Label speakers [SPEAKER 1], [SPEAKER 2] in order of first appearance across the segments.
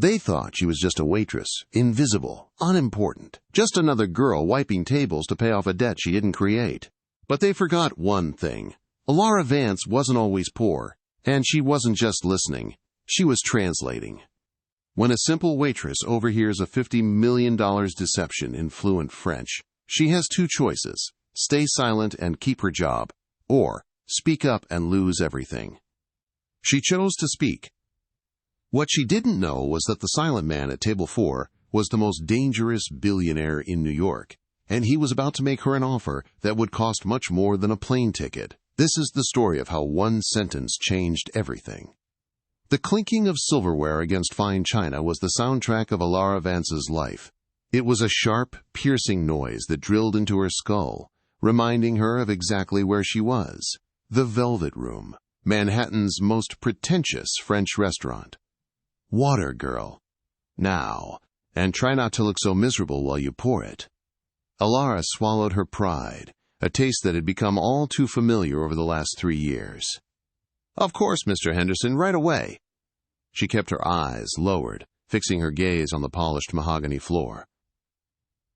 [SPEAKER 1] They thought she was just a waitress, invisible, unimportant, just another girl wiping tables to pay off a debt she didn't create. But they forgot one thing. Ilara Vance wasn't always poor, and she wasn't just listening. She was translating. When a simple waitress overhears a $50 million deception in fluent French, she has two choices: stay silent and keep her job, or speak up and lose everything. She chose to speak. What she didn't know was that the silent man at table 4 was the most dangerous billionaire in New York, and he was about to make her an offer that would cost much more than a plane ticket. This is the story of how one sentence changed everything. The clinking of silverware against fine china was the soundtrack of Ilara Vance's life. It was a sharp, piercing noise that drilled into her skull, reminding her of exactly where she was: the Velvet Room, Manhattan's most pretentious French restaurant. Water, girl. Now, and try not to look so miserable while you pour it. Ilara swallowed her pride, a taste that had become all too familiar over the last 3 years. Of course, Mr. Henderson, right away. She kept her eyes lowered, fixing her gaze on the polished mahogany floor.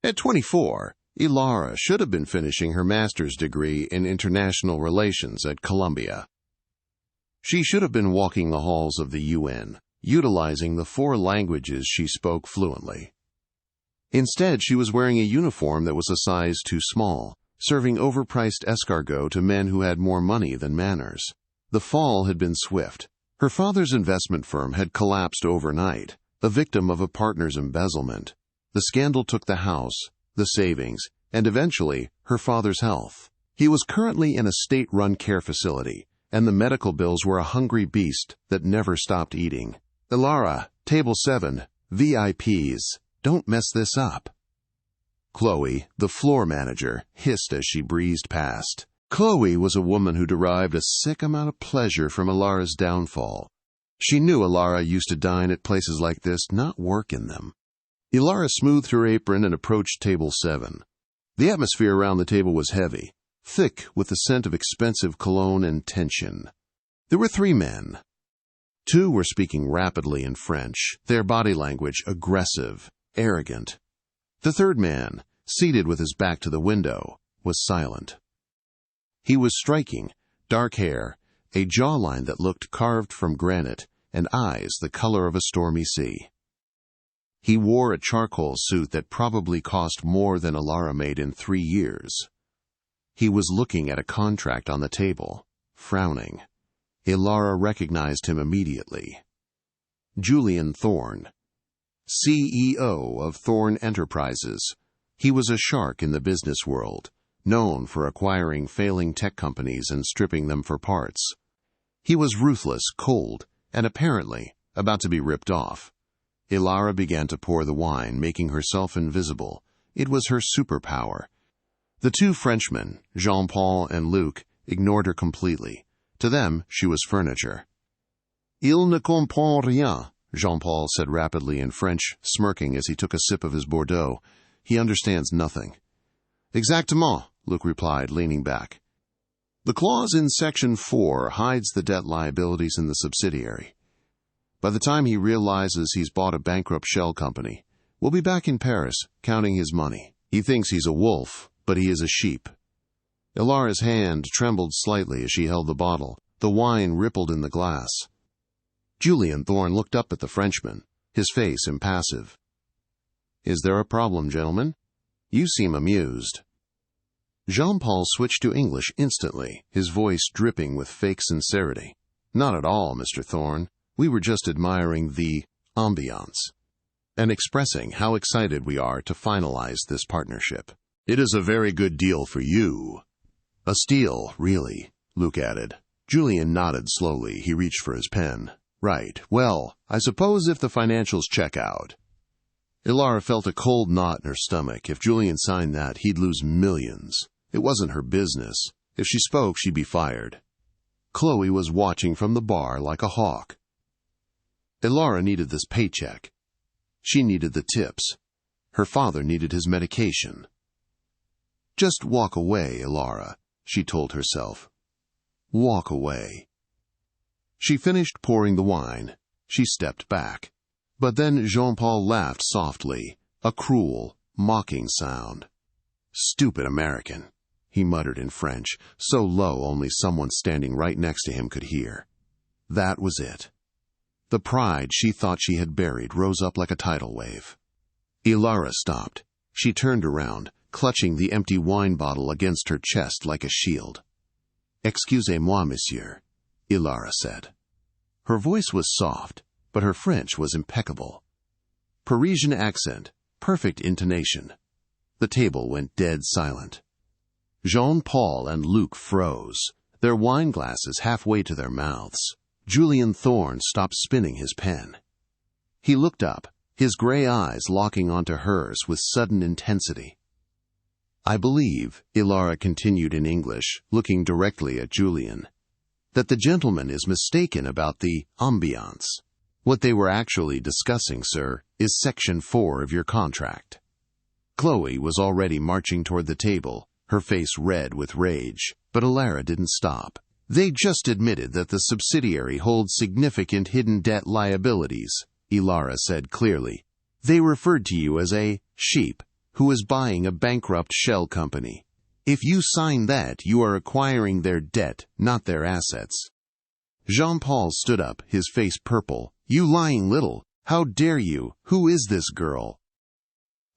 [SPEAKER 1] At 24, Ilara should have been finishing her master's degree in international relations at Columbia. She should have been walking the halls of the UN, utilizing the 4 languages she spoke fluently. Instead, she was wearing a uniform that was a size too small, serving overpriced escargot to men who had more money than manners. The fall had been swift. Her father's investment firm had collapsed overnight, a victim of a partner's embezzlement. The scandal took the house, the savings, and eventually her father's health. He was currently in a state-run care facility, and the medical bills were a hungry beast that never stopped eating. Ilara, table 7, VIPs, don't mess this up. Chloe, the floor manager, hissed as she breezed past. Chloe was a woman who derived a sick amount of pleasure from Ilara's downfall. She knew Ilara used to dine at places like this, not work in them. Ilara smoothed her apron and approached table 7. The atmosphere around the table was heavy, thick with the scent of expensive cologne and tension. There were 3 men. 2 were speaking rapidly in French, their body language aggressive, arrogant. The 3rd man, seated with his back to the window, was silent. He was striking, dark hair, a jawline that looked carved from granite, and eyes the color of a stormy sea. He wore a charcoal suit that probably cost more than Ilara made in 3 years. He was looking at a contract on the table, frowning. Ilara recognized him immediately. Julian Thorne, CEO of Thorne Enterprises. He was a shark in the business world, known for acquiring failing tech companies and stripping them for parts. He was ruthless, cold, and apparently about to be ripped off. Ilara began to pour the wine, making herself invisible. It was her superpower. The 2 Frenchmen, Jean-Paul and Luc, ignored her completely. To them, she was furniture. Il ne comprend rien, Jean-Paul said rapidly in French, smirking as he took a sip of his Bordeaux. He understands nothing. Exactement, Luc replied, leaning back. The clause in Section 4 hides the debt liabilities in the subsidiary. By the time he realizes he's bought a bankrupt shell company, we'll be back in Paris, counting his money. He thinks he's a wolf, but he is a sheep. Ilara's hand trembled slightly as she held the bottle. The wine rippled in the glass. Julian Thorne looked up at the Frenchman, his face impassive. Is there a problem, gentlemen? You seem amused. Jean-Paul switched to English instantly, his voice dripping with fake sincerity. Not at all, Mr. Thorne. We were just admiring the ambiance and expressing how excited we are to finalize this partnership. It is a very good deal for you. A steal, really, Luc added. Julian nodded slowly. He reached for his pen. Right. Well, I suppose if the financials check out. Ilara felt a cold knot in her stomach. If Julian signed that, he'd lose millions. It wasn't her business. If she spoke, she'd be fired. Chloe was watching from the bar like a hawk. Ilara needed this paycheck. She needed the tips. Her father needed his medication. Just walk away, Ilara, she told herself. Walk away. She finished pouring the wine. She stepped back. But then Jean-Paul laughed softly, a cruel, mocking sound. "Stupid American," he muttered in French, so low only someone standing right next to him could hear. That was it. The pride she thought she had buried rose up like a tidal wave. Ilara stopped. She turned around, clutching the empty wine bottle against her chest like a shield. "Excusez-moi, monsieur," Ilara said. Her voice was soft, but her French was impeccable. Parisian accent, perfect intonation. The table went dead silent. Jean-Paul and Luc froze, their wine glasses halfway to their mouths. Julian Thorne stopped spinning his pen. He looked up, his gray eyes locking onto hers with sudden intensity. "I believe," Ilara continued in English, looking directly at Julian, "that the gentleman is mistaken about the ambiance. What they were actually discussing, sir, is Section 4 of your contract." Chloe was already marching toward the table, her face red with rage, but Ilara didn't stop. "They just admitted that the subsidiary holds significant hidden debt liabilities," Ilara said clearly. "They referred to you as a sheep who is buying a bankrupt shell company. If you sign that, you are acquiring their debt, not their assets." Jean-Paul stood up, his face purple. "You lying little! How dare you? Who is this girl?"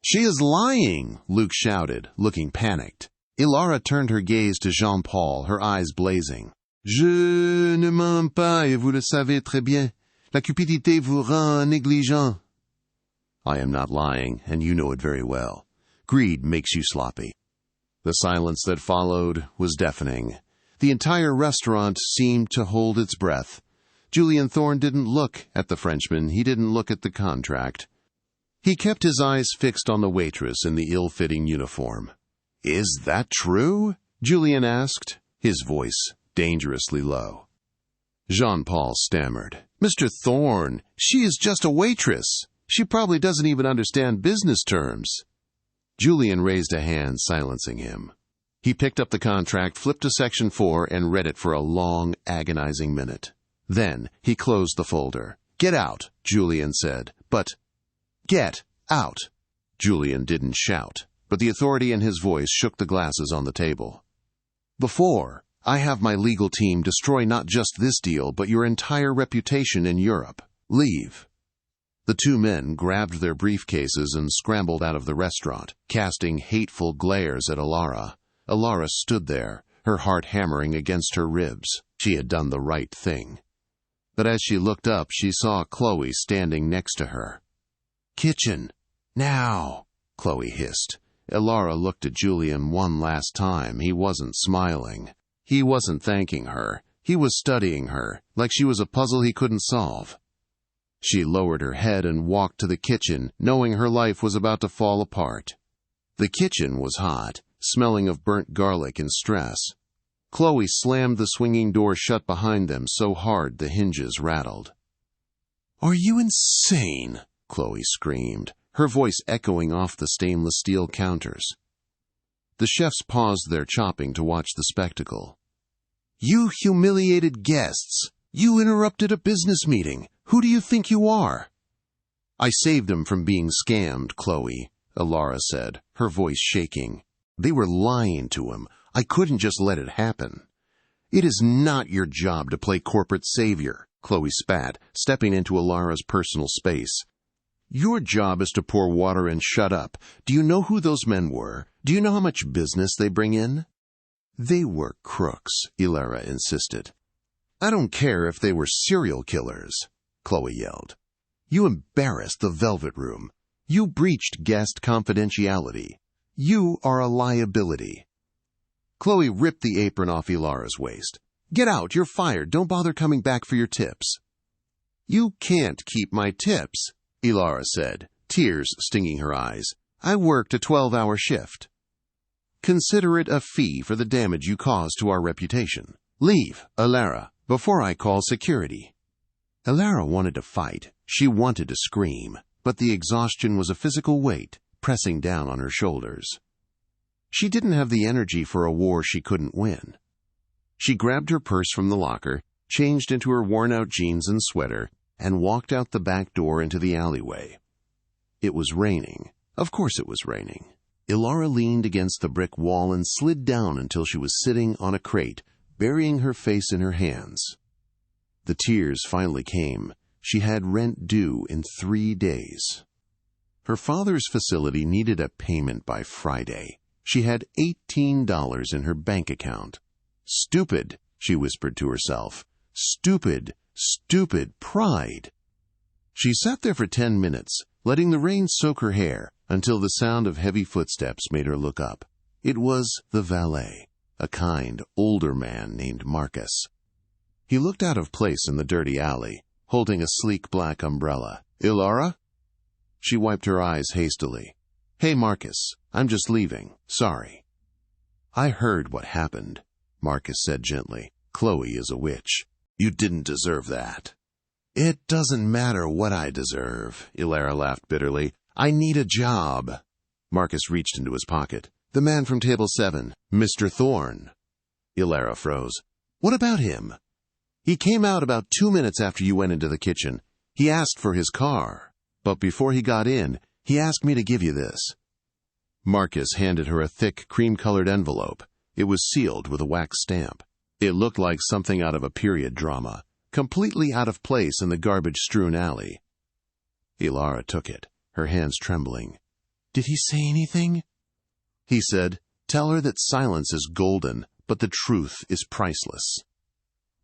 [SPEAKER 1] "She is lying!" Luc shouted, looking panicked. Ilara turned her gaze to Jean-Paul, her eyes blazing. "Je ne mens pas, et vous le savez très bien. La cupidité vous rend négligent." "I am not lying, and you know it very well. Greed makes you sloppy." The silence that followed was deafening. The entire restaurant seemed to hold its breath. Julian Thorne didn't look at the Frenchman, he didn't look at the contract. He kept his eyes fixed on the waitress in the ill-fitting uniform. "Is that true?" Julian asked, his voice dangerously low. Jean-Paul stammered. "Mr. Thorne, she is just a waitress. She probably doesn't even understand business terms." Julian raised a hand, silencing him. He picked up the contract, flipped to Section 4, and read it for a long, agonizing minute. Then he closed the folder. "Get out," Julian said. "But get out." Julian didn't shout, but the authority in his voice shook the glasses on the table. "Before I have my legal team destroy not just this deal, but your entire reputation in Europe. Leave." The two men grabbed their briefcases and scrambled out of the restaurant, casting hateful glares at Ilara. Ilara stood there, her heart hammering against her ribs. She had done the right thing. But as she looked up, she saw Chloe standing next to her. "Kitchen, now," Chloe hissed. Ilara looked at Julian one last time. He wasn't smiling. He wasn't thanking her. He was studying her, like she was a puzzle he couldn't solve. She lowered her head and walked to the kitchen, knowing her life was about to fall apart. The kitchen was hot, smelling of burnt garlic and stress. Chloe slammed the swinging door shut behind them so hard the hinges rattled. "Are you insane?" Chloe screamed, her voice echoing off the stainless steel counters. The chefs paused their chopping to watch the spectacle. "You humiliated guests! You interrupted a business meeting! Who do you think you are?" "I saved them from being scammed, Chloe," Ilara said, her voice shaking. "They were lying to him. I couldn't just let it happen." "It is not your job to play corporate savior," Chloe spat, stepping into Ilara's personal space. "Your job is to pour water and shut up. Do you know who those men were? Do you know how much business they bring in?" "They were crooks," Ilara insisted. "I don't care if they were serial killers," Chloe yelled. "You embarrassed the Velvet Room. You breached guest confidentiality. You are a liability." Chloe ripped the apron off Ilara's waist. "Get out, you're fired. Don't bother coming back for your tips." "You can't keep my tips," Ilara said, tears stinging her eyes. "I worked a 12-hour shift." "Consider it a fee for the damage you caused to our reputation. Leave, Ilara, before I call security." Ilara wanted to fight. She wanted to scream, but the exhaustion was a physical weight pressing down on her shoulders. She didn't have the energy for a war she couldn't win. She grabbed her purse from the locker, changed into her worn-out jeans and sweater, and walked out the back door into the alleyway. It was raining. Of course it was raining. Ilara leaned against the brick wall and slid down until she was sitting on a crate, burying her face in her hands. The tears finally came. She had rent due in 3 days. Her father's facility needed a payment by Friday. She had $18 in her bank account. Stupid, she whispered to herself. Stupid, stupid pride. She sat there for 10 minutes, letting the rain soak her hair, until the sound of heavy footsteps made her look up. It was the valet, a kind, older man named Marcus. He looked out of place in the dirty alley, holding a sleek black umbrella. "Ilara?" She wiped her eyes hastily. "Hey, Marcus, I'm just leaving. Sorry." "I heard what happened," Marcus said gently. "Chloe is a witch. You didn't deserve that." "It doesn't matter what I deserve," Ilara laughed bitterly. "I need a job." Marcus reached into his pocket. "The man from table 7, Mr. Thorne." Ilara froze. "What about him?" "He came out about 2 minutes after you went into the kitchen. He asked for his car. But before he got in, he asked me to give you this." Marcus handed her a thick, cream-colored envelope. It was sealed with a wax stamp. It looked like something out of a period drama, completely out of place in the garbage-strewn alley. Ilara took it, her hands trembling. "Did he say anything?" He said, "Tell her that silence is golden, but the truth is priceless."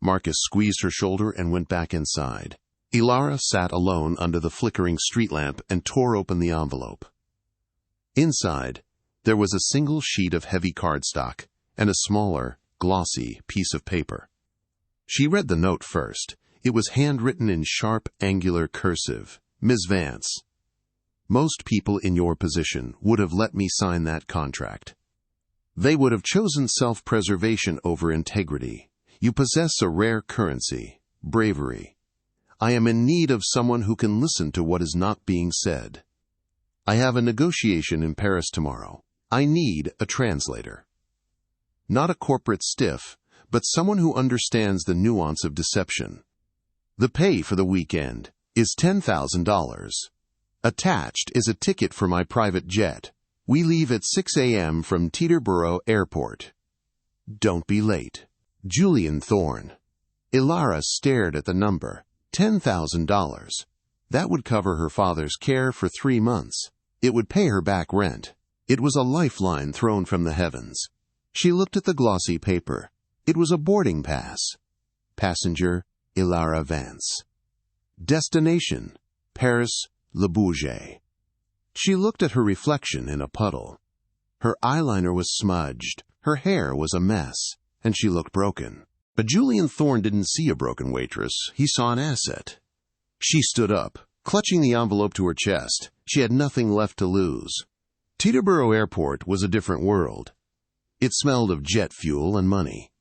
[SPEAKER 1] Marcus squeezed her shoulder and went back inside. Ilara sat alone under the flickering street lamp and tore open the envelope. Inside, there was a single sheet of heavy cardstock and a smaller, glossy piece of paper. She read the note first. It was handwritten in sharp, angular cursive. "Ms. Vance, most people in your position would have let me sign that contract. They would have chosen self-preservation over integrity. You possess a rare currency, bravery. I am in need of someone who can listen to what is not being said. I have a negotiation in Paris tomorrow. I need a translator. Not a corporate stiff, but someone who understands the nuance of deception. The pay for the weekend is $10,000. Attached is a ticket for my private jet. We leave at 6 a.m. from Teterboro Airport. Don't be late. Julian Thorne." Ilara stared at the number. $10,000. That would cover her father's care for 3 months. It would pay her back rent. It was a lifeline thrown from the heavens. She looked at the glossy paper. It was a boarding pass. Passenger, Ilara Vance. Destination, Paris, Le Bourget. She looked at her reflection in a puddle. Her eyeliner was smudged, her hair was a mess, and she looked broken. But Julian Thorne didn't see a broken waitress. He saw an asset. She stood up, clutching the envelope to her chest. She had nothing left to lose. Teterboro Airport was a different world. It smelled of jet fuel and money.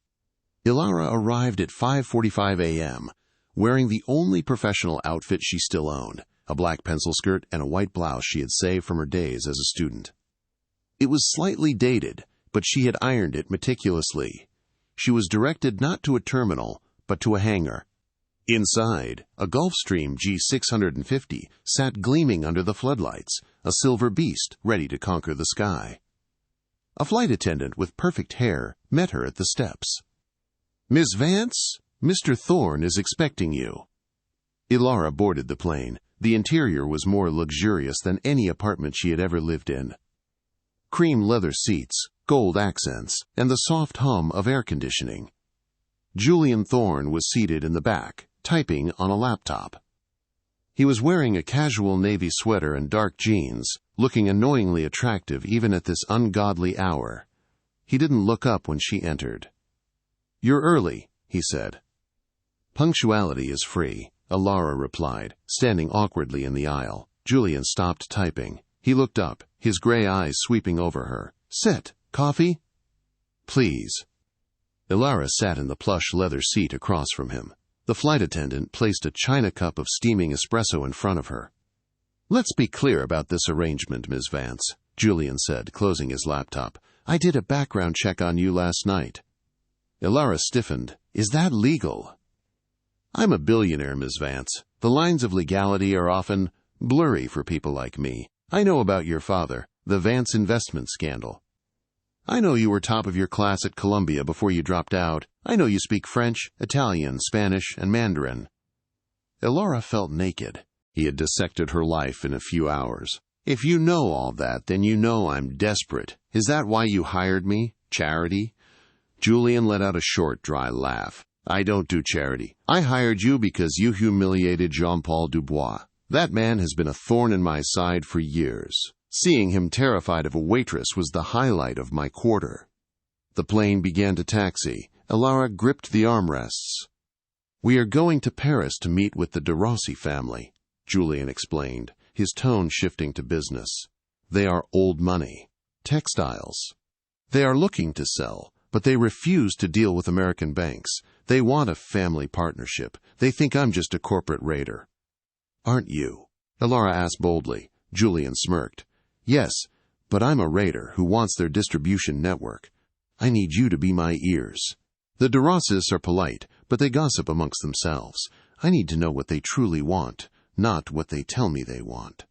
[SPEAKER 1] Ilara arrived at 5:45 a.m., wearing the only professional outfit she still owned, a black pencil skirt and a white blouse she had saved from her days as a student. It was slightly dated, but she had ironed it meticulously. She was directed not to a terminal, but to a hangar. Inside, a Gulfstream G650 sat gleaming under the floodlights, a silver beast ready to conquer the sky. A flight attendant with perfect hair met her at the steps. "Ms. Vance, Mr. Thorne is expecting you." Ilara boarded the plane. The interior was more luxurious than any apartment she had ever lived in. Cream leather seats, gold accents, and the soft hum of air conditioning. Julian Thorne was seated in the back, typing on a laptop. He was wearing a casual navy sweater and dark jeans, looking annoyingly attractive even at this ungodly hour. He didn't look up when she entered. "You're early," he said. "Punctuality is free," Ilara replied, standing awkwardly in the aisle. Julian stopped typing. He looked up, his gray eyes sweeping over her. "Sit. Coffee?" "Please." Ilara sat in the plush leather seat across from him. The flight attendant placed a china cup of steaming espresso in front of her. "Let's be clear about this arrangement, Ms. Vance," Julian said, closing his laptop. "I did a background check on you last night." Ilara stiffened. "Is that legal?" "I'm a billionaire, Ms. Vance. The lines of legality are often blurry for people like me. I know about your father, the Vance investment scandal. I know you were top of your class at Columbia before you dropped out. I know you speak French, Italian, Spanish, and Mandarin. Elora felt naked. He had dissected her life in a few hours. If you know all that, then you know I'm desperate. Is that why you hired me? Charity? Julian let out a short, dry laugh. I don't do charity. I hired you because you humiliated Jean-Paul Dubois. That man has been a thorn in my side for years. Seeing him terrified of a waitress was the highlight of my quarter. The plane began to taxi. Elora gripped the armrests. We are going to Paris to meet with the de Rossi family, Julian explained, his tone shifting to business. They are old money. Textiles. They are looking to sell, but they refuse to deal with American banks. They want a family partnership. They think I'm just a corporate raider. Aren't you? Elora asked boldly. Julian smirked. Yes, but I'm a raider who wants their distribution network. I need you to be my ears. The de Rossis are polite, but they gossip amongst themselves. I need to know what they truly want, not what they tell me they want.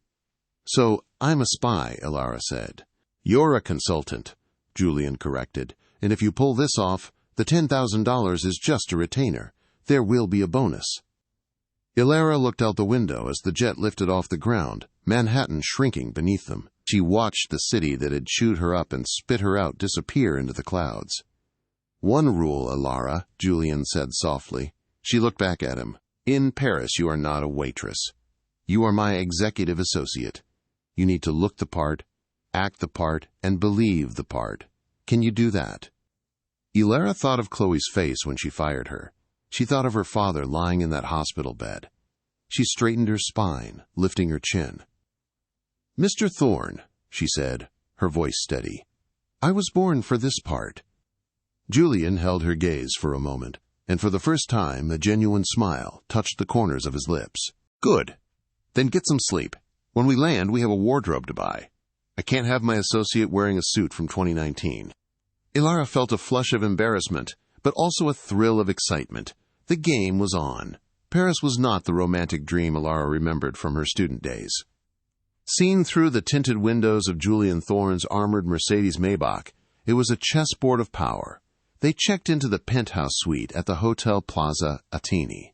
[SPEAKER 1] So, I'm a spy, Elora said. You're a consultant, Julian corrected, and if you pull this off, the $10,000 is just a retainer. There will be a bonus. Elora looked out the window as the jet lifted off the ground, Manhattan shrinking beneath them. She watched the city that had chewed her up and spit her out disappear into the clouds. One rule, Elora, Julian said softly. She looked back at him. In Paris, you are not a waitress. You are my executive associate. You need to look the part, act the part, and believe the part. Can you do that? Elora thought of Chloe's face when she fired her. She thought of her father lying in that hospital bed. She straightened her spine, lifting her chin. Mr. Thorne, she said, her voice steady, I was born for this part. Julian held her gaze for a moment, and for the first time a genuine smile touched the corners of his lips. Good. Then get some sleep. When we land, we have a wardrobe to buy. I can't have my associate wearing a suit from 2019. Elora felt a flush of embarrassment, but also a thrill of excitement. The game was on. Paris was not the romantic dream Elora remembered from her student days. Seen through the tinted windows of Julian Thorne's armored Mercedes Maybach, it was a chessboard of power. They checked into the penthouse suite at the Hotel Plaza Atene.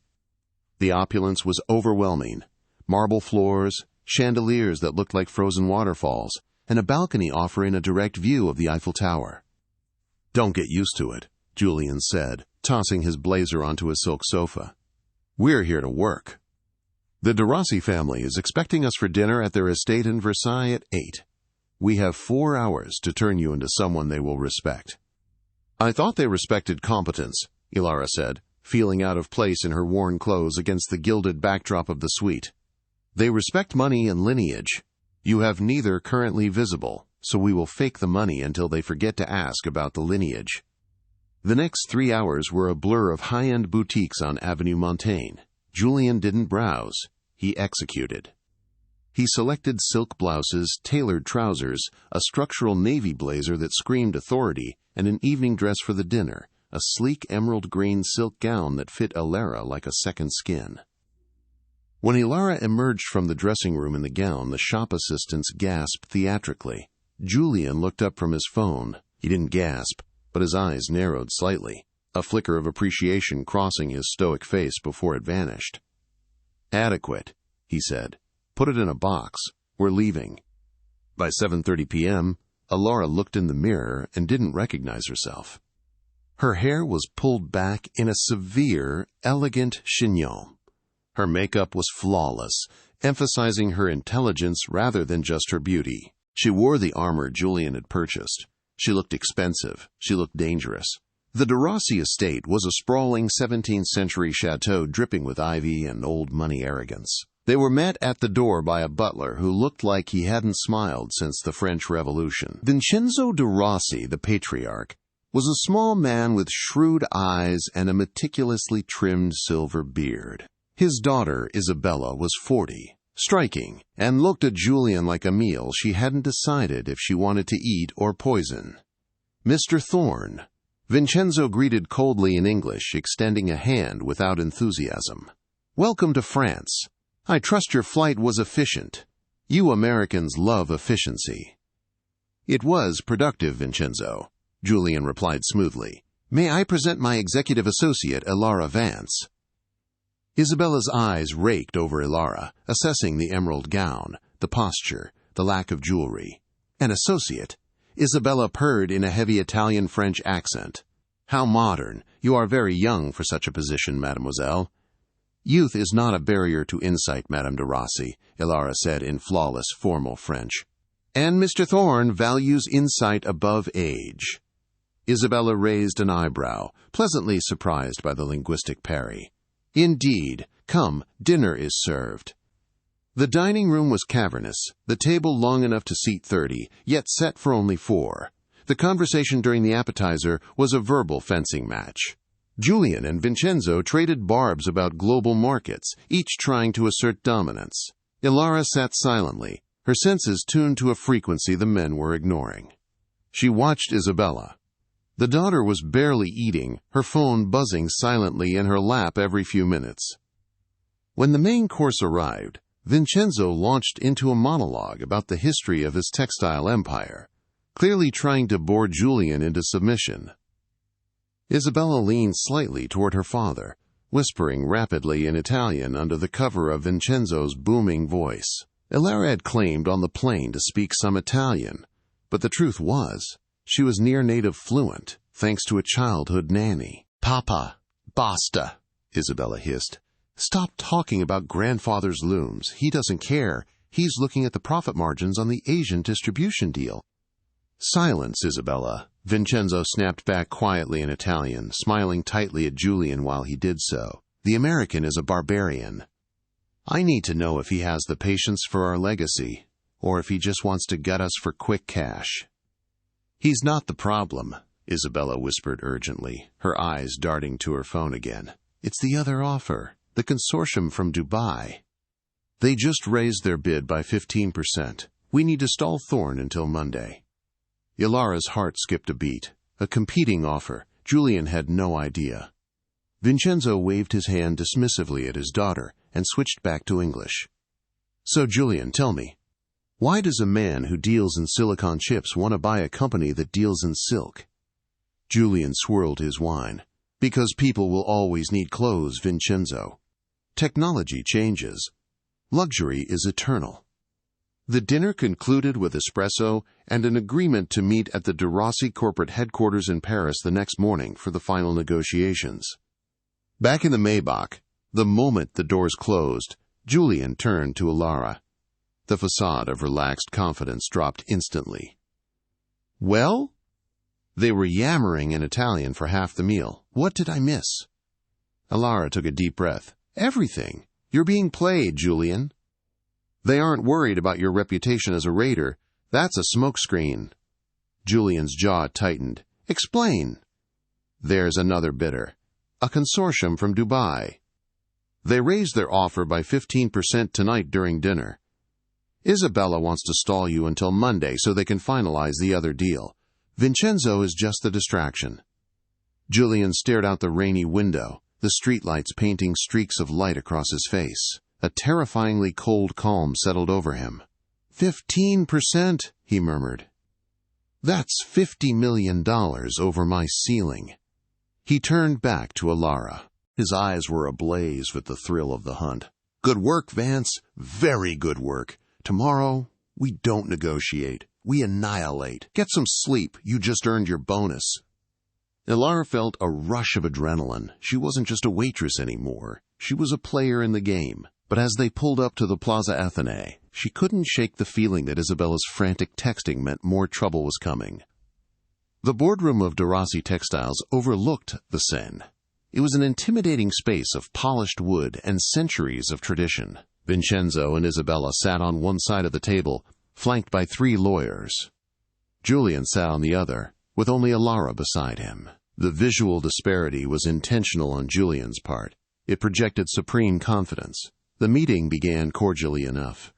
[SPEAKER 1] The opulence was overwhelming. Marble floors, chandeliers that looked like frozen waterfalls, and a balcony offering a direct view of the Eiffel Tower. Don't get used to it, Julian said, tossing his blazer onto a silk sofa. We're here to work. The de Rossi family is expecting us for dinner at their estate in Versailles at 8. We have 4 hours to turn you into someone they will respect. I thought they respected competence, Elora said, feeling out of place in her worn clothes against the gilded backdrop of the suite. They respect money and lineage. You have neither currently visible, so we will fake the money until they forget to ask about the lineage. The next 3 hours were a blur of high-end boutiques on Avenue Montaigne. Julian didn't browse. He executed. He selected silk blouses, tailored trousers, a structural navy blazer that screamed authority, and an evening dress for the dinner, a sleek emerald green silk gown that fit Elora like a second skin. When Elora emerged from the dressing room in the gown, the shop assistants gasped theatrically. Julian looked up from his phone. He didn't gasp, but his eyes narrowed slightly, a flicker of appreciation crossing his stoic face before it vanished. Adequate, he said. Put it in a box. We're leaving. By 7:30 p.m., Elora looked in the mirror and didn't recognize herself. Her hair was pulled back in a severe, elegant chignon. Her makeup was flawless, emphasizing her intelligence rather than just her beauty. She wore the armor Julian had purchased. She looked expensive. She looked dangerous. The de Rossi estate was a sprawling 17th-century chateau dripping with ivy and old-money arrogance. They were met at the door by a butler who looked like he hadn't smiled since the French Revolution. Vincenzo de Rossi, the patriarch, was a small man with shrewd eyes and a meticulously trimmed silver beard. His daughter, Isabella, was 40, striking, and looked at Julian like a meal she hadn't decided if she wanted to eat or poison. Mr. Thorne. Vincenzo greeted coldly in English, extending a hand without enthusiasm. Welcome to France. I trust your flight was efficient. You Americans love efficiency. It was productive, Vincenzo, Julian replied smoothly. May I present my executive associate, Ilara Vance? Isabella's eyes raked over Ilara, assessing the emerald gown, the posture, the lack of jewelry. An associate? Isabella purred in a heavy Italian-French accent. How modern. You are very young for such a position, mademoiselle. Youth is not a barrier to insight, Madame de Rossi, Ilara said in flawless, formal French. And Mr. Thorne values insight above age. Isabella raised an eyebrow, pleasantly surprised by the linguistic parry. Indeed. Come, dinner is served. The dining room was cavernous, the table long enough to seat 30, yet set for only 4. The conversation during the appetizer was a verbal fencing match. Julian and Vincenzo traded barbs about global markets, each trying to assert dominance. Ilara sat silently, her senses tuned to a frequency the men were ignoring. She watched Isabella. The daughter was barely eating, her phone buzzing silently in her lap every few minutes. When the main course arrived, Vincenzo launched into a monologue about the history of his textile empire, clearly trying to bore Julian into submission. Isabella leaned slightly toward her father, whispering rapidly in Italian under the cover of Vincenzo's booming voice. Ilara had claimed on the plane to speak some Italian, but the truth was, she was near-native fluent, thanks to a childhood nanny. Papa, basta, Isabella hissed. Stop talking about grandfather's looms. He doesn't care. He's looking at the profit margins on the Asian distribution deal. Silence, Isabella, Vincenzo snapped back quietly in Italian, smiling tightly at Julian while he did so. The American is a barbarian. I need to know if he has the patience for our legacy, or if he just wants to gut us for quick cash. He's not the problem, Isabella whispered urgently, her eyes darting to her phone again. It's the other offer, the consortium from Dubai. They just raised their bid by 15%. We need to stall Thorne until Monday. Ilara's heart skipped a beat. A competing offer. Julian had no idea. Vincenzo waved his hand dismissively at his daughter and switched back to English. So, Julian, tell me, why does a man who deals in silicon chips want to buy a company that deals in silk? Julian swirled his wine. Because people will always need clothes, Vincenzo. Technology changes. Luxury is eternal. The dinner concluded with espresso and an agreement to meet at the de Rossi corporate headquarters in Paris the next morning for the final negotiations. Back in the Maybach, the moment the doors closed, Julian turned to Ilara. The facade of relaxed confidence dropped instantly. Well? They were yammering in Italian for half the meal. What did I miss? Ilara took a deep breath. Everything. You're being played, Julian. They aren't worried about your reputation as a raider. That's a smokescreen. Julian's jaw tightened. Explain. There's another bidder. A consortium from Dubai. They raised their offer by 15% tonight during dinner. Isabella wants to stall you until Monday so they can finalize the other deal. Vincenzo is just the distraction. Julian stared out the rainy window, the streetlights painting streaks of light across his face. A terrifyingly cold calm settled over him. 15%, he murmured. That's $50 million over my ceiling. He turned back to Ilara. His eyes were ablaze with the thrill of the hunt. Good work, Vance. Very good work. Tomorrow, we don't negotiate. We annihilate. Get some sleep. You just earned your bonus. Ilara felt a rush of adrenaline. She wasn't just a waitress anymore. She was a player in the game. But as they pulled up to the Plaza Athénée, she couldn't shake the feeling that Isabella's frantic texting meant more trouble was coming. The boardroom of de Rossi Textiles overlooked the Seine. It was an intimidating space of polished wood and centuries of tradition. Vincenzo and Isabella sat on one side of the table, flanked by 3 lawyers. Julian sat on the other, with only Ilara beside him. The visual disparity was intentional on Julian's part. It projected supreme confidence. The meeting began cordially enough.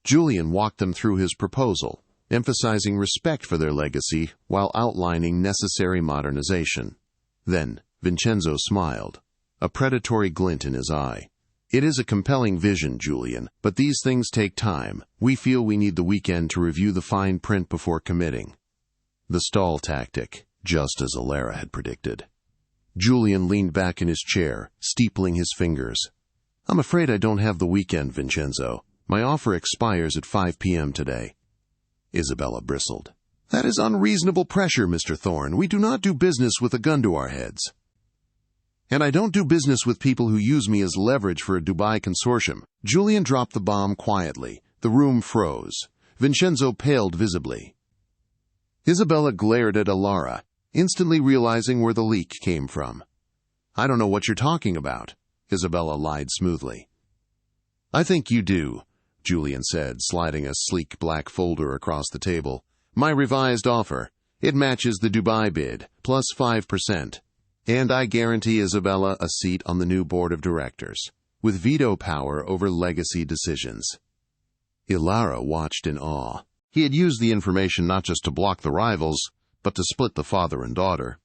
[SPEAKER 1] Julian walked them through his proposal, emphasizing respect for their legacy while outlining necessary modernization. Then Vincenzo smiled, a predatory glint in his eye. It is a compelling vision, Julian, but these things take time. We feel we need the weekend to review the fine print before committing. The stall tactic, just as Alara had predicted. Julian leaned back in his chair, steepling his fingers. I'm afraid I don't have the weekend, Vincenzo. My offer expires at 5 p.m. today. Isabella bristled. That is unreasonable pressure, Mr. Thorne. We do not do business with a gun to our heads. And I don't do business with people who use me as leverage for a Dubai consortium. Julian dropped the bomb quietly. The room froze. Vincenzo paled visibly. Isabella glared at Alara, instantly realizing where the leak came from. I don't know what you're talking about, Isabella lied smoothly. I think you do, Julian said, sliding a sleek black folder across the table. My revised offer. It matches the Dubai bid, plus 5%. And I guarantee Isabella a seat on the new board of directors, with veto power over legacy decisions. Alara watched in awe. He had used the information not just to block the rivals, but to split the father and daughter.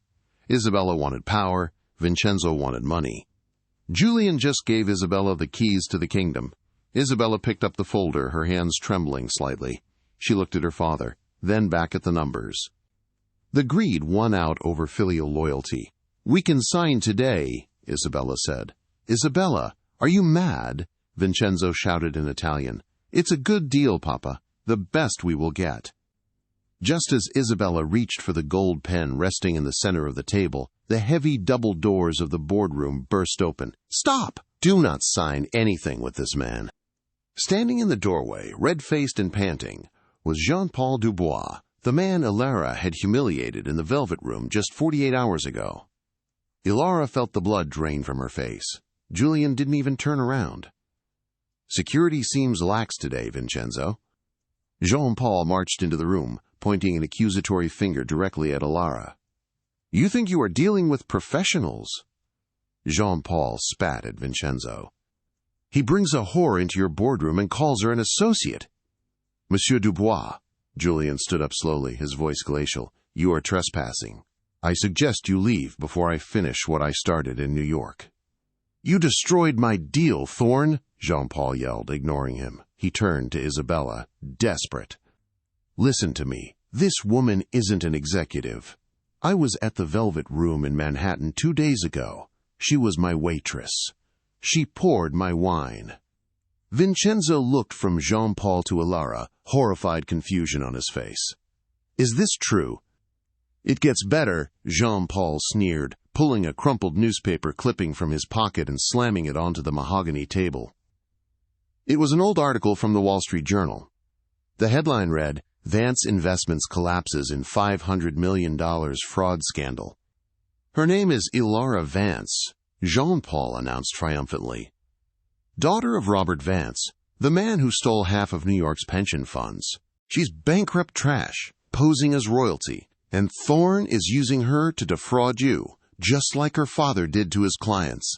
[SPEAKER 1] Isabella wanted power, Vincenzo wanted money. Julian just gave Isabella the keys to the kingdom. Isabella picked up the folder, her hands trembling slightly. She looked at her father, then back at the numbers. The greed won out over filial loyalty. We can sign today, Isabella said. Isabella, are you mad? Vincenzo shouted in Italian. It's a good deal, Papa. The best we will get. Just as Isabella reached for the gold pen resting in the center of the table, the heavy double doors of the boardroom burst open. Stop! Do not sign anything with this man. Standing in the doorway, red-faced and panting, was Jean-Paul Dubois, the man Alara had humiliated in the Velvet Room just 48 hours ago. Alara felt the blood drain from her face. Julian didn't even turn around. Security seems lax today, Vincenzo. Jean-Paul marched into the room, pointing an accusatory finger directly at Alara. You think you are dealing with professionals? Jean-Paul spat at Vincenzo. He brings a whore into your boardroom and calls her an associate. Monsieur Dubois, Julian stood up slowly, his voice glacial. You are trespassing. I suggest you leave before I finish what I started in New York. You destroyed my deal, Thorne, Jean-Paul yelled, ignoring him. He turned to Isabella, desperate. Listen to me. This woman isn't an executive. I was at the Velvet Room in Manhattan 2 days ago. She was my waitress. She poured my wine. Vincenzo looked from Jean-Paul to Alara, horrified confusion on his face. Is this true? It gets better, Jean-Paul sneered, pulling a crumpled newspaper clipping from his pocket and slamming it onto the mahogany table. It was an old article from the Wall Street Journal. The headline read, Vance Investments Collapses in $500 Million Fraud Scandal. Her name is Alara Vance, Jean-Paul announced triumphantly. Daughter of Robert Vance, the man who stole half of New York's pension funds. She's bankrupt trash, posing as royalty, and Thorne is using her to defraud you, just like her father did to his clients.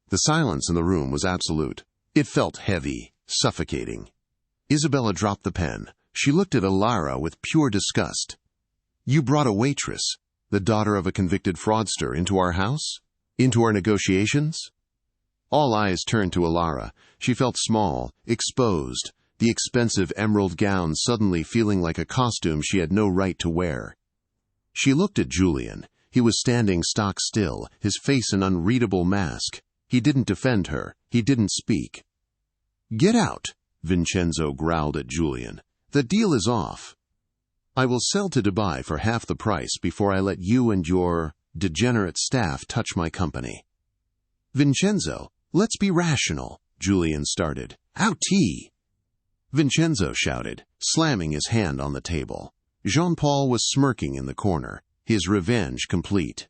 [SPEAKER 1] The silence in the room was absolute. It felt heavy, suffocating. Isabella dropped the pen. She looked at Alara with pure disgust. You brought a waitress, the daughter of a convicted fraudster, into our house? Into our negotiations? All eyes turned to Alara. She felt small, exposed, the expensive emerald gown suddenly feeling like a costume she had no right to wear. She looked at Julian. He was standing stock still, his face an unreadable mask. He didn't defend her. He didn't speak. Get out, Vincenzo growled at Julian. The deal is off. I will sell to Dubai for half the price before I let you and your degenerate staff touch my company. Vincenzo, let's be rational, Julian started. Outie! Vincenzo shouted, slamming his hand on the table. Jean-Paul was smirking in the corner, his revenge complete.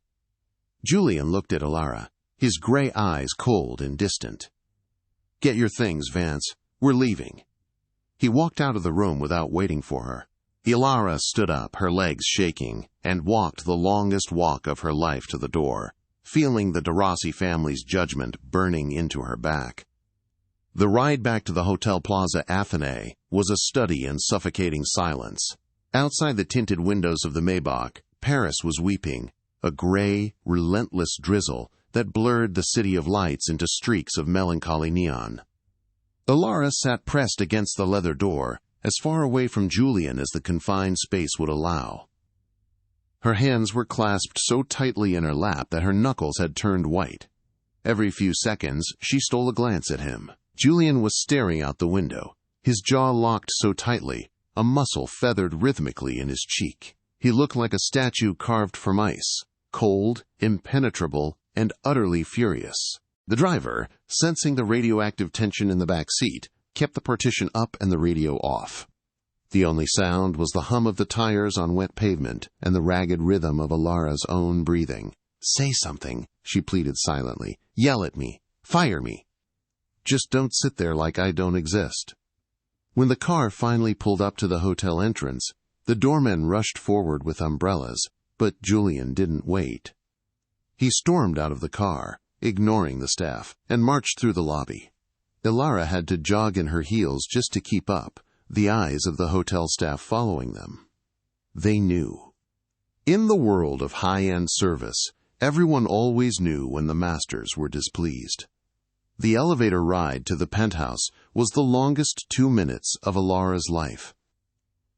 [SPEAKER 1] Julian looked at Alara, his gray eyes cold and distant. Get your things, Vance. We're leaving. He walked out of the room without waiting for her. Alara stood up, her legs shaking, and walked the longest walk of her life to the door, feeling the De Rossi family's judgment burning into her back. The ride back to the Hotel Plaza Athénée was a study in suffocating silence. Outside the tinted windows of the Maybach, Paris was weeping, a gray, relentless drizzle that blurred the city of lights into streaks of melancholy neon. Alara sat pressed against the leather door, as far away from Julian as the confined space would allow. Her hands were clasped so tightly in her lap that her knuckles had turned white. Every few seconds, she stole a glance at him. Julian was staring out the window, his jaw locked so tightly, a muscle feathered rhythmically in his cheek. He looked like a statue carved from ice, cold, impenetrable, and utterly furious. The driver, sensing the radioactive tension in the back seat, kept the partition up and the radio off. The only sound was the hum of the tires on wet pavement and the ragged rhythm of Alara's own breathing. "Say something," she pleaded silently. "Yell at me. Fire me. Just don't sit there like I don't exist." When the car finally pulled up to the hotel entrance, the doormen rushed forward with umbrellas, but Julian didn't wait. He stormed out of the car, ignoring the staff, and marched through the lobby. Alara had to jog in her heels just to keep up, the eyes of the hotel staff following them. They knew. In the world of high-end service, everyone always knew when the masters were displeased. The elevator ride to the penthouse was the longest 2 minutes of Alara's life.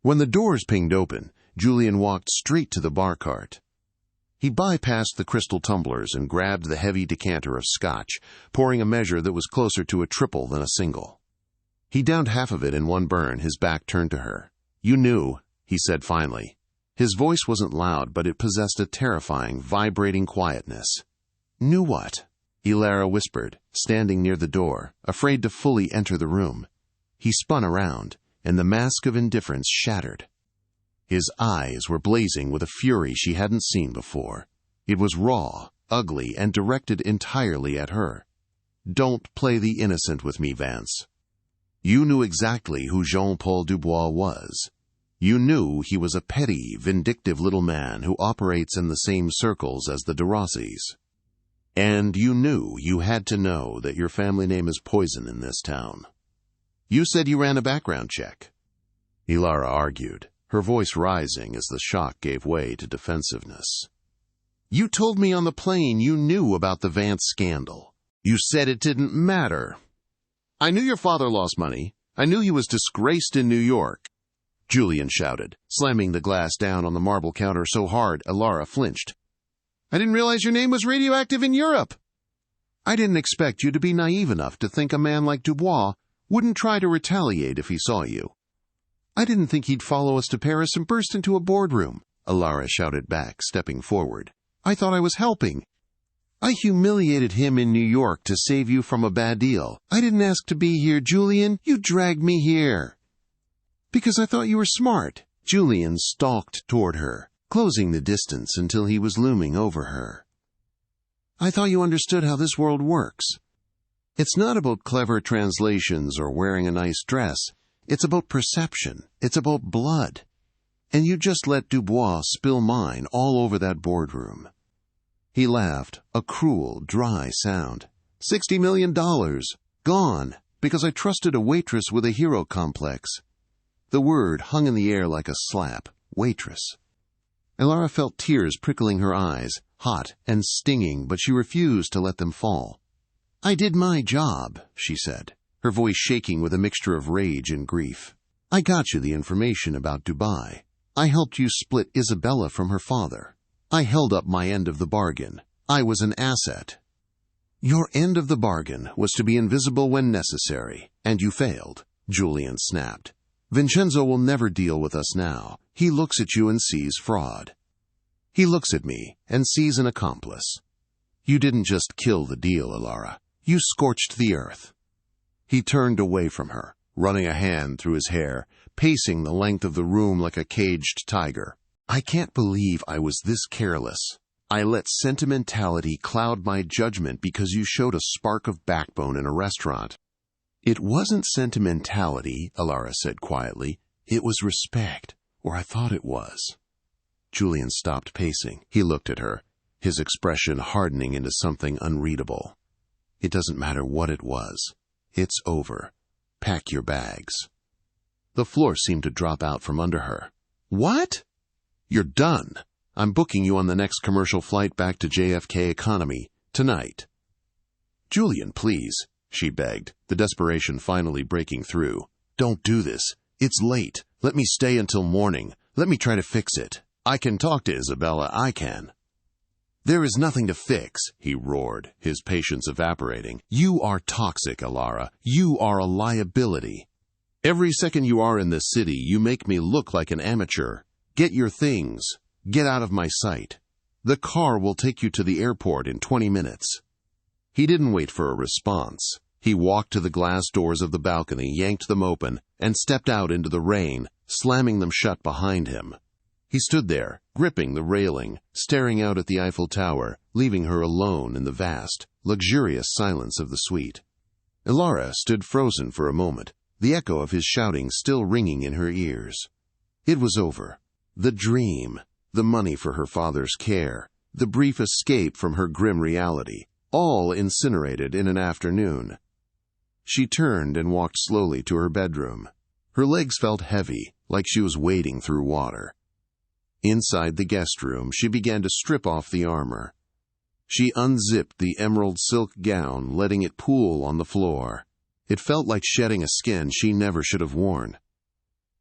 [SPEAKER 1] When the doors pinged open, Julian walked straight to the bar cart. He bypassed the crystal tumblers and grabbed the heavy decanter of scotch, pouring a measure that was closer to a triple than a single. He downed half of it in one burn, his back turned to her. "You knew," he said finally. His voice wasn't loud, but it possessed a terrifying, vibrating quietness. "Knew what?" Alara whispered, standing near the door, afraid to fully enter the room. He spun around, and the mask of indifference shattered. His eyes were blazing with a fury she hadn't seen before. It was raw, ugly, and directed entirely at her. "Don't play the innocent with me, Vance. You knew exactly who Jean-Paul Dubois was. You knew he was a petty, vindictive little man who operates in the same circles as the de Rossis. And you knew you had to know that your family name is poison in this town. You said you ran a background check." Alara argued, her voice rising as the shock gave way to defensiveness. "You told me on the plane you knew about the Vance scandal. You said it didn't matter. I knew your father lost money. I knew he was disgraced in New York." Julian shouted, slamming the glass down on the marble counter so hard Alara flinched. "I didn't realize your name was radioactive in Europe. I didn't expect you to be naive enough to think a man like Dubois wouldn't try to retaliate if he saw you. I didn't think he'd follow us to Paris and burst into a boardroom," Alara shouted back, stepping forward. "I thought I was helping. I humiliated him in New York to save you from a bad deal. I didn't ask to be here, Julian. You dragged me here. Because I thought you were smart." Julian stalked toward her, closing the distance until he was looming over her. "I thought you understood how this world works. It's not about clever translations or wearing a nice dress. It's about perception. It's about blood. And you just let Dubois spill mine all over that boardroom." He laughed, a cruel, dry sound. $60 million. Gone, because I trusted a waitress with a hero complex. The word hung in the air like a slap. Waitress. Alara felt tears prickling her eyes, hot and stinging, but she refused to let them fall. "I did my job," she said, her voice shaking with a mixture of rage and grief. "I got you the information about Dubai. I helped you split Isabella from her father. I held up my end of the bargain. I was an asset. Your end of the bargain was to be invisible when necessary, and you failed," Julian snapped. "Vincenzo will never deal with us now. He looks at you and sees fraud. He looks at me and sees an accomplice. You didn't just kill the deal, Alara. You scorched the earth." He turned away from her, running a hand through his hair, pacing the length of the room like a caged tiger. "I can't believe I was this careless. I let sentimentality cloud my judgment because you showed a spark of backbone in a restaurant." "It wasn't sentimentality," Alara said quietly. "It was respect, or I thought it was." Julian stopped pacing. He looked at her, his expression hardening into something unreadable. "It doesn't matter what it was. It's over. Pack your bags." The floor seemed to drop out from under her. "What?" "You're done. I'm booking you on the next commercial flight back to JFK Economy. Tonight. Julian, please, she begged, the desperation finally breaking through. Don't do this. It's late. Let me stay until morning. Let me try to fix it. I can talk to Isabella, I can. There is nothing to fix, he roared, his patience evaporating. You are toxic, Alara. You are a liability. Every second you are in this city, you make me look like an amateur. Get your things. Get out of my sight. The car will take you to the airport in 20 minutes. He didn't wait for a response. He walked to the glass doors of the balcony, yanked them open, and stepped out into the rain, slamming them shut behind him. He stood there, gripping the railing, staring out at the Eiffel Tower, leaving her alone in the vast, luxurious silence of the suite. Alara stood frozen for a moment, the echo of his shouting still ringing in her ears. It was over. The dream, the money for her father's care, the brief escape from her grim reality, all incinerated in an afternoon. She turned and walked slowly to her bedroom. Her legs felt heavy, like she was wading through water. Inside the guest room, she began to strip off the armor. She unzipped the emerald silk gown, letting it pool on the floor. It felt like shedding a skin she never should have worn.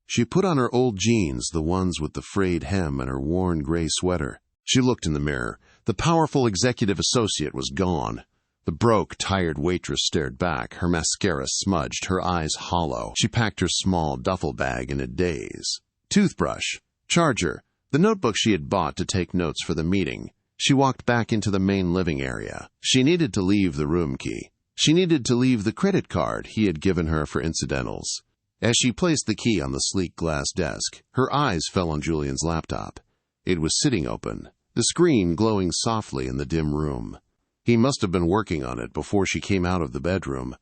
[SPEAKER 1] She put on her old jeans, the ones with the frayed hem, and her worn gray sweater. She looked in the mirror. The powerful executive associate was gone. The broke, tired waitress stared back, her mascara smudged, her eyes hollow. She packed her small duffel bag in a daze. Toothbrush, charger, the notebook she had bought to take notes for the meeting. She walked back into the main living area. She needed to leave the room key. She needed to leave the credit card he had given her for incidentals. As she placed the key on the sleek glass desk, her eyes fell on Julian's laptop. It was sitting open, the screen glowing softly in the dim room. He must have been working on it before she came out of the bedroom.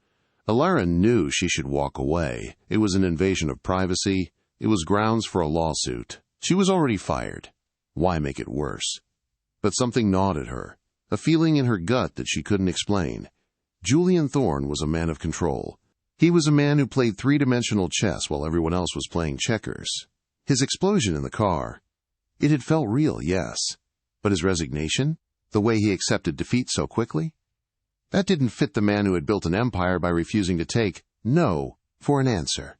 [SPEAKER 1] Alara knew she should walk away. It was an invasion of privacy. It was grounds for a lawsuit. She was already fired. Why make it worse? But something gnawed at her, a feeling in her gut that she couldn't explain. Julian Thorne was a man of control. He was a man who played three-dimensional chess while everyone else was playing checkers. His explosion in the car, it had felt real, yes. But his resignation? The way he accepted defeat so quickly? That didn't fit the man who had built an empire by refusing to take no for an answer.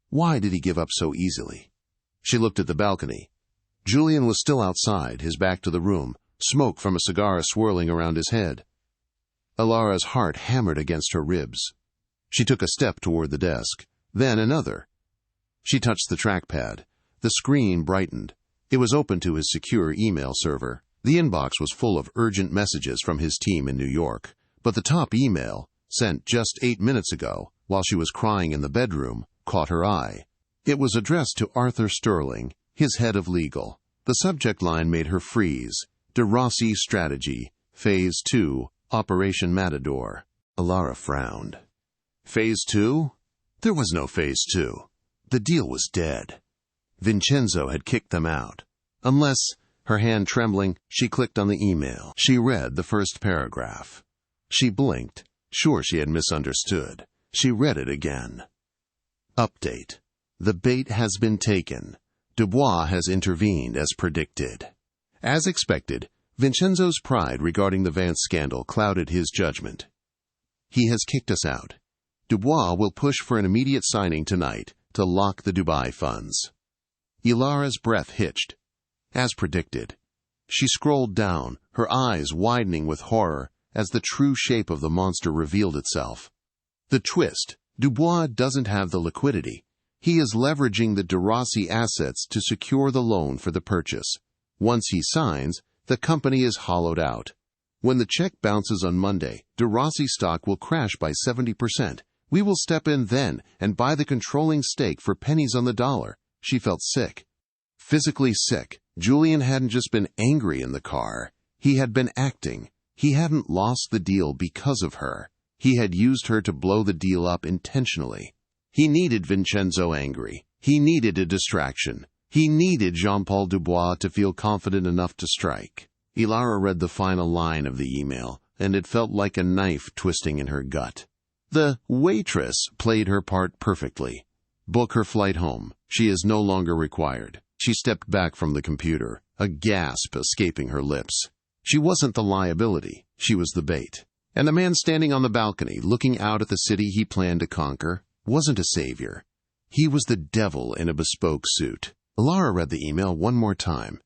[SPEAKER 1] Why did he give up so easily? She looked at the balcony. Julian was still outside, his back to the room, smoke from a cigar swirling around his head. Alara's heart hammered against her ribs. She took a step toward the desk, then another. She touched the trackpad. The screen brightened. It was open to his secure email server. The inbox was full of urgent messages from his team in New York, but the top email, sent just 8 minutes ago, while she was crying in the bedroom, caught her eye. It was addressed to Arthur Sterling, his head of legal. The subject line made her freeze. De Rossi Strategy, Phase 2, Operation Matador. Alara frowned. Phase 2? There was no Phase 2. The deal was dead. Vincenzo had kicked them out. Unless, her hand trembling, she clicked on the email. She read the first paragraph. She blinked, sure she had misunderstood. She read it again. Update. The bait has been taken. Dubois has intervened as predicted. As expected, Vincenzo's pride regarding the Vance scandal clouded his judgment. He has kicked us out. Dubois will push for an immediate signing tonight to lock the Dubai funds. Alara's breath hitched. As predicted. She scrolled down, her eyes widening with horror as the true shape of the monster revealed itself. The twist. Dubois doesn't have the liquidity. He is leveraging the De Rossi assets to secure the loan for the purchase. Once he signs, the company is hollowed out. When the check bounces on Monday, De Rossi stock will crash by 70%. We will step in then and buy the controlling stake for pennies on the dollar. She felt sick. Physically sick. Julian hadn't just been angry in the car. He had been acting. He hadn't lost the deal because of her. He had used her to blow the deal up intentionally. He needed Vincenzo angry. He needed a distraction. He needed Jean-Paul Dubois to feel confident enough to strike. Alara read the final line of the email, and it felt like a knife twisting in her gut. The waitress played her part perfectly. Book her flight home. She is no longer required. She stepped back from the computer, a gasp escaping her lips. She wasn't the liability. She was the bait. And the man standing on the balcony, looking out at the city he planned to conquer, wasn't a savior. He was the devil in a bespoke suit. Laura read the email one more time,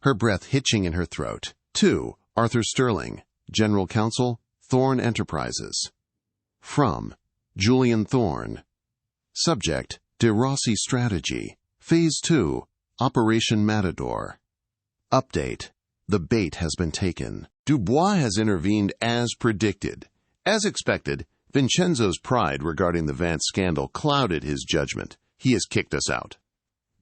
[SPEAKER 1] her breath hitching in her throat. To Arthur Sterling, General Counsel, Thorne Enterprises. From Julian Thorne. Subject, De Rossi Strategy. Phase 2, Operation Matador. Update. The bait has been taken. Dubois has intervened as predicted. As expected, Vincenzo's pride regarding the Vance scandal clouded his judgment. He has kicked us out.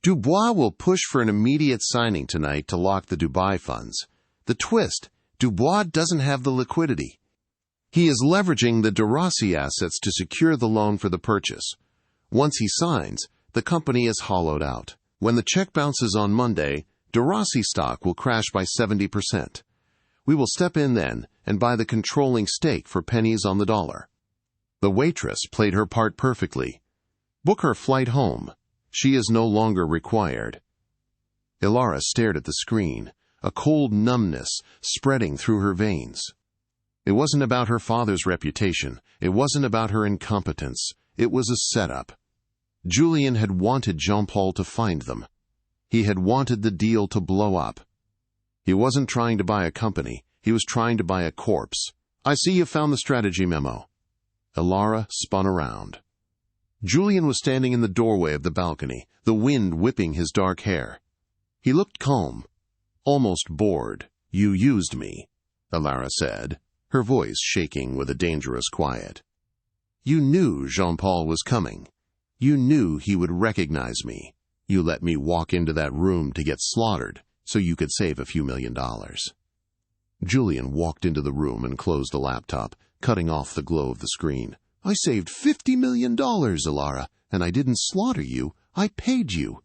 [SPEAKER 1] Dubois will push for an immediate signing tonight to lock the Dubai funds. The twist, Dubois doesn't have the liquidity. He is leveraging the De Rossi assets to secure the loan for the purchase. Once he signs, the company is hollowed out. When the check bounces on Monday, De Rossi stock will crash by 70%. We will step in then and buy the controlling stake for pennies on the dollar. The waitress played her part perfectly. Book her flight home. She is no longer required. Ilara stared at the screen, a cold numbness spreading through her veins. It wasn't about her father's reputation. It wasn't about her incompetence. It was a setup. Julian had wanted Jean-Paul to find them. He had wanted the deal to blow up. He wasn't trying to buy a company. He was trying to buy a corpse. I see you found the strategy memo. Ilara spun around. Julian was standing in the doorway of the balcony, the wind whipping his dark hair. He looked calm, almost bored. You used me, Ilara said, her voice shaking with a dangerous quiet. You knew Jean-Paul was coming. You knew he would recognize me. You let me walk into that room to get slaughtered so you could save a few $1,000,000. Julian walked into the room and closed the laptop, cutting off the glow of the screen. I saved $50 million, Ilara, and I didn't slaughter you. I paid you.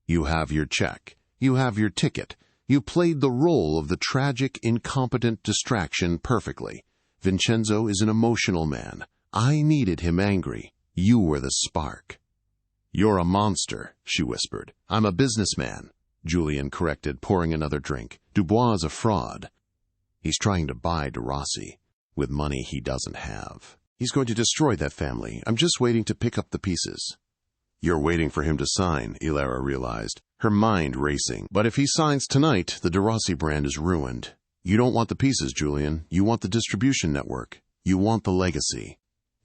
[SPEAKER 1] You have your check. You have your ticket. You played the role of the tragic, incompetent distraction perfectly. Vincenzo is an emotional man. I needed him angry. You were the spark. You're a monster, she whispered. I'm a businessman, Julian corrected, pouring another drink. Dubois is a fraud. He's trying to buy De Rossi with money he doesn't have. He's going to destroy that family. I'm just waiting to pick up the pieces. You're waiting for him to sign, Ilara realized, her mind racing. But if he signs tonight, the De Rossi brand is ruined. You don't want the pieces, Julian. You want the distribution network. You want the legacy.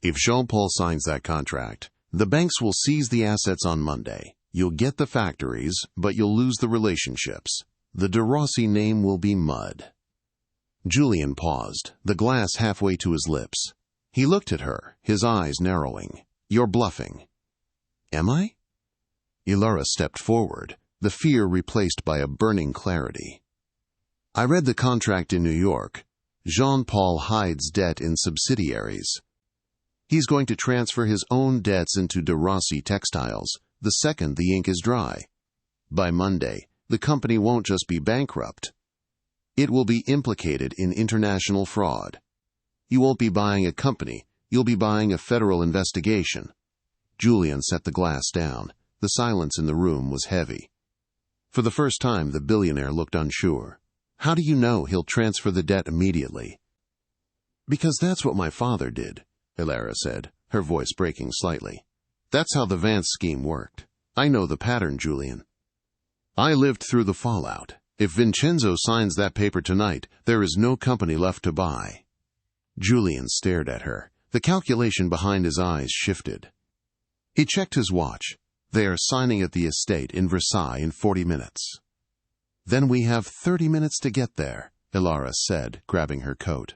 [SPEAKER 1] If Jean-Paul signs that contract, the banks will seize the assets on Monday. You'll get the factories, but you'll lose the relationships. The De Rossi name will be mud. Julian paused, the glass halfway to his lips. He looked at her, his eyes narrowing. You're bluffing. Am I? Ilara stepped forward, the fear replaced by a burning clarity. I read the contract in New York. Jean-Paul hides debt in subsidiaries. He's going to transfer his own debts into De Rossi Textiles the second the ink is dry. By Monday, the company won't just be bankrupt. It will be implicated in international fraud. You won't be buying a company, you'll be buying a federal investigation. Julian set the glass down. The silence in the room was heavy. For the first time, the billionaire looked unsure. How do you know he'll transfer the debt immediately? Because that's what my father did, Ilara said, her voice breaking slightly. That's how the Vance scheme worked. I know the pattern, Julian. I lived through the fallout. If Vincenzo signs that paper tonight, there is no company left to buy. Julian stared at her. The calculation behind his eyes shifted. He checked his watch. They are signing at the estate in Versailles in 40 minutes. Then we have 30 minutes to get there, Ilara said, grabbing her coat.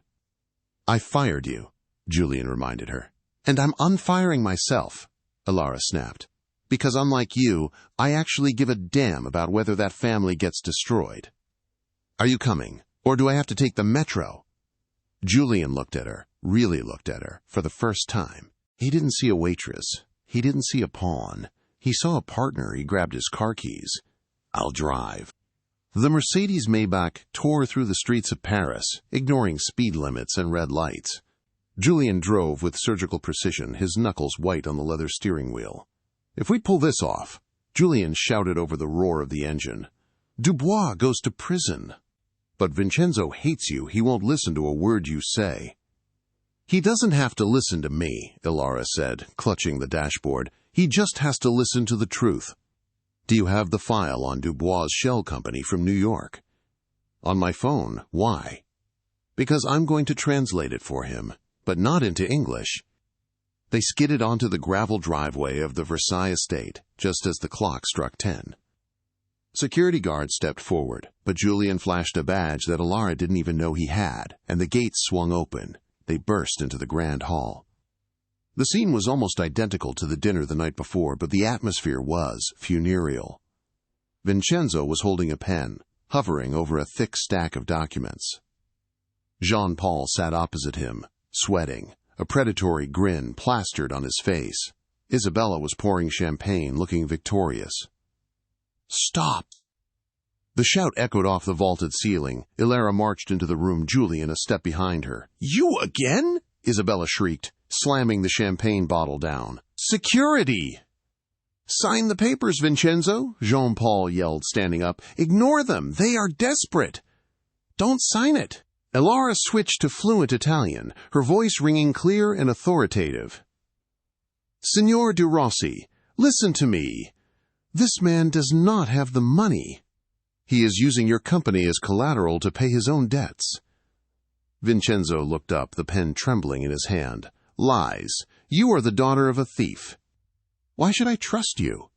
[SPEAKER 1] I fired you, Julian reminded her. And I'm unfiring myself, Ilara snapped. Because unlike you, I actually give a damn about whether that family gets destroyed. Are you coming, or do I have to take the metro? Julian looked at her, really looked at her, for the first time. He didn't see a waitress. He didn't see a pawn. He saw a partner. He grabbed his car keys. I'll drive. The Mercedes Maybach tore through the streets of Paris, ignoring speed limits and red lights. Julian drove with surgical precision, his knuckles white on the leather steering wheel. If we pull this off, Julian shouted over the roar of the engine, Dubois goes to prison. But Vincenzo hates you. He won't listen to a word you say. He doesn't have to listen to me, Ilara said, clutching the dashboard. He just has to listen to the truth. Do you have the file on Dubois' shell company from New York? On my phone. Why? Because I'm going to translate it for him, but not into English. They skidded onto the gravel driveway of the Versailles estate just as the clock struck 10. Security guards stepped forward, but Julian flashed a badge that Ilara didn't even know he had, and the gates swung open. They burst into the grand hall. The scene was almost identical to the dinner the night before, but the atmosphere was funereal. Vincenzo was holding a pen, hovering over a thick stack of documents. Jean-Paul sat opposite him, sweating, a predatory grin plastered on his face. Isabella was pouring champagne, looking victorious. "Stop!" The shout echoed off the vaulted ceiling. Ilara marched into the room, Julian a step behind her. "You again?" Isabella shrieked, slamming the champagne bottle down. "Security!" "Sign the papers, Vincenzo," Jean-Paul yelled, standing up. "Ignore them. They are desperate." "Don't sign it." Ilara switched to fluent Italian, her voice ringing clear and authoritative. "Signor de Rossi, listen to me. This man does not have the money. He is using your company as collateral to pay his own debts." Vincenzo looked up, the pen trembling in his hand. "Lies. You are the daughter of a thief. Why should I trust you?"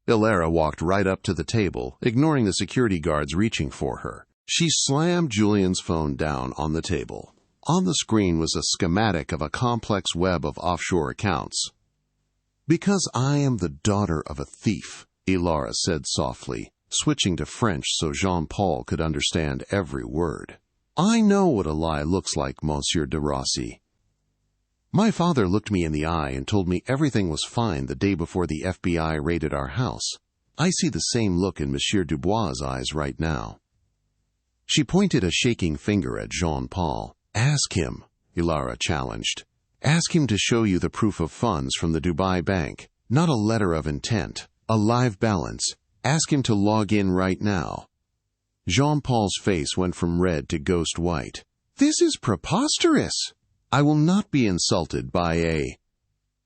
[SPEAKER 1] Ilara walked right up to the table, ignoring the security guards reaching for her. She slammed Julian's phone down on the table. On the screen was a schematic of a complex web of offshore accounts. "Because I am the daughter of a thief," Ilara said softly, switching to French so Jean-Paul could understand every word. "I know what a lie looks like, Monsieur de Rossi. My father looked me in the eye and told me everything was fine the day before the FBI raided our house. I see the same look in Monsieur Dubois' eyes right now." She pointed a shaking finger at Jean-Paul. "Ask him," Ilara challenged. "Ask him to show you the proof of funds from the Dubai bank, not a letter of intent, a live balance. Ask him to log in right now." Jean-Paul's face went from red to ghost white. "This is preposterous. I will not be insulted by a—"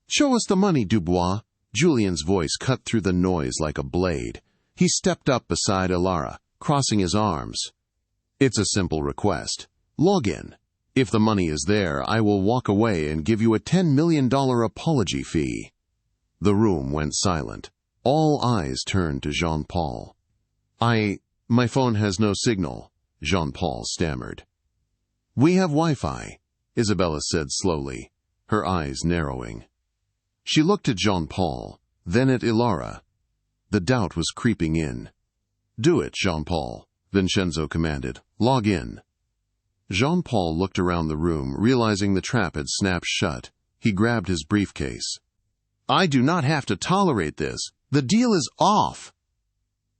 [SPEAKER 1] "Show us the money, Dubois." Julian's voice cut through the noise like a blade. He stepped up beside Ilara, crossing his arms. "It's a simple request. Log in. If the money is there, I will walk away and give you a $10 million apology fee." The room went silent. All eyes turned to Jean-Paul. My phone has no signal," Jean-Paul stammered. "We have Wi-Fi," Isabella said slowly, her eyes narrowing. She looked at Jean-Paul, then at Ilara. The doubt was creeping in. "Do it, Jean-Paul," Vincenzo commanded. "Log in." Jean-Paul looked around the room, realizing the trap had snapped shut. He grabbed his briefcase. "I do not have to tolerate this. The deal is off."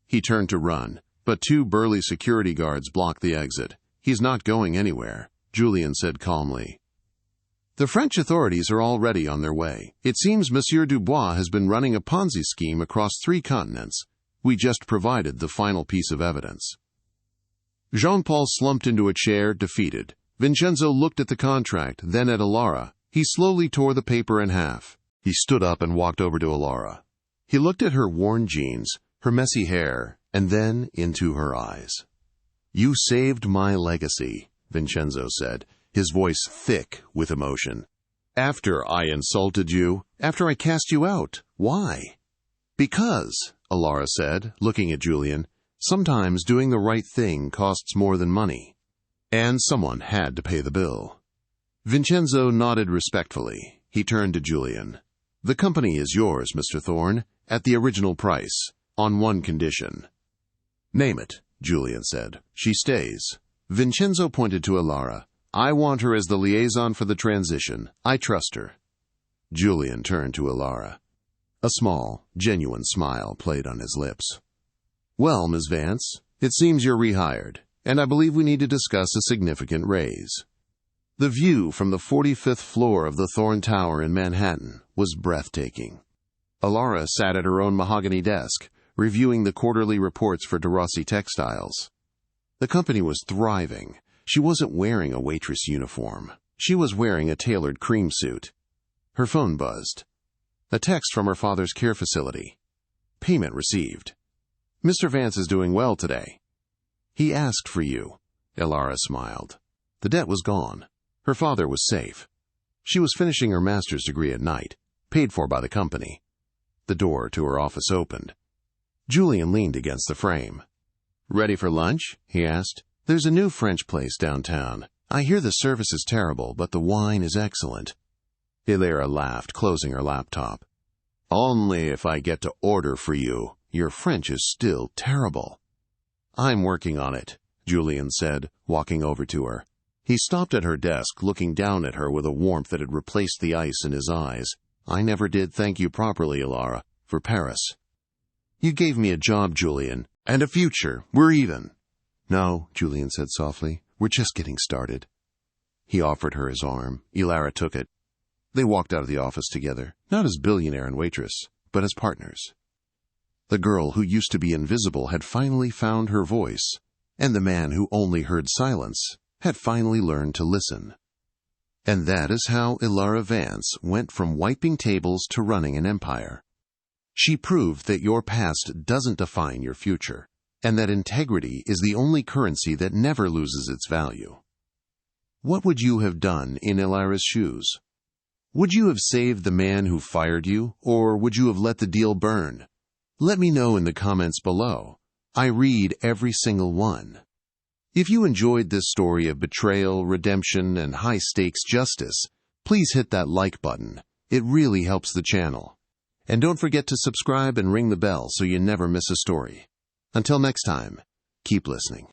[SPEAKER 1] He turned to run, but two burly security guards blocked the exit. "He's not going anywhere," Julian said calmly. "The French authorities are already on their way. It seems Monsieur Dubois has been running a Ponzi scheme across 3 continents. We just provided the final piece of evidence." Jean-Paul slumped into a chair, defeated. Vincenzo looked at the contract, then at Ilara. He slowly tore the paper in half. He stood up and walked over to Ilara. He looked at her worn jeans, her messy hair, and then into her eyes. "You saved my legacy," Vincenzo said, his voice thick with emotion. "After I insulted you, after I cast you out. Why?" "Because," Ilara said, looking at Julian, "sometimes doing the right thing costs more than money. And someone had to pay the bill." Vincenzo nodded respectfully. He turned to Julian. "The company is yours, Mr. Thorne, at the original price, on one condition." "Name it," Julian said. "She stays." Vincenzo pointed to Ilara. "I want her as the liaison for the transition. I trust her." Julian turned to Ilara. A small, genuine smile played on his lips. "Well, Ms. Vance, it seems you're rehired, and I believe we need to discuss a significant raise." The view from the 45th floor of the Thorne Tower in Manhattan was breathtaking. Ilara sat at her own mahogany desk, reviewing the quarterly reports for de Rossi Textiles. The company was thriving. She wasn't wearing a waitress uniform. She was wearing a tailored cream suit. Her phone buzzed. A text from her father's care facility. Payment received. Mr. Vance is doing well today. He asked for you. Elara smiled. The debt was gone. Her father was safe. She was finishing her master's degree at night, paid for by the company. The door to her office opened. Julian leaned against the frame. "Ready for lunch?" he asked. "There's a new French place downtown. I hear the service is terrible, but the wine is excellent." Elara laughed, closing her laptop. "Only if I get to order for you. Your French is still terrible." "I'm working on it," Julian said, walking over to her. He stopped at her desk, looking down at her with a warmth that had replaced the ice in his eyes. "I never did thank you properly, Elara, for Paris." "You gave me a job, Julian, and a future. We're even." "No," Julian said softly. "We're just getting started." He offered her his arm. Elara took it. They walked out of the office together, not as Billionaire and Waitress, but as partners. The girl who used to be invisible had finally found her voice, and the man who only heard silence had finally learned to listen. And that is how Elara Vance went from wiping tables to running an empire. She proved that your past doesn't define your future, and that integrity is the only currency that never loses its value. What would you have done in Elara's shoes? Would you have saved the man who fired you, or would you have let the deal burn? Let me know in the comments below. I read every single one. If you enjoyed this story of betrayal, redemption, and high-stakes justice, please hit that like button. It really helps the channel. And don't forget to subscribe and ring the bell so you never miss a story. Until next time, keep listening.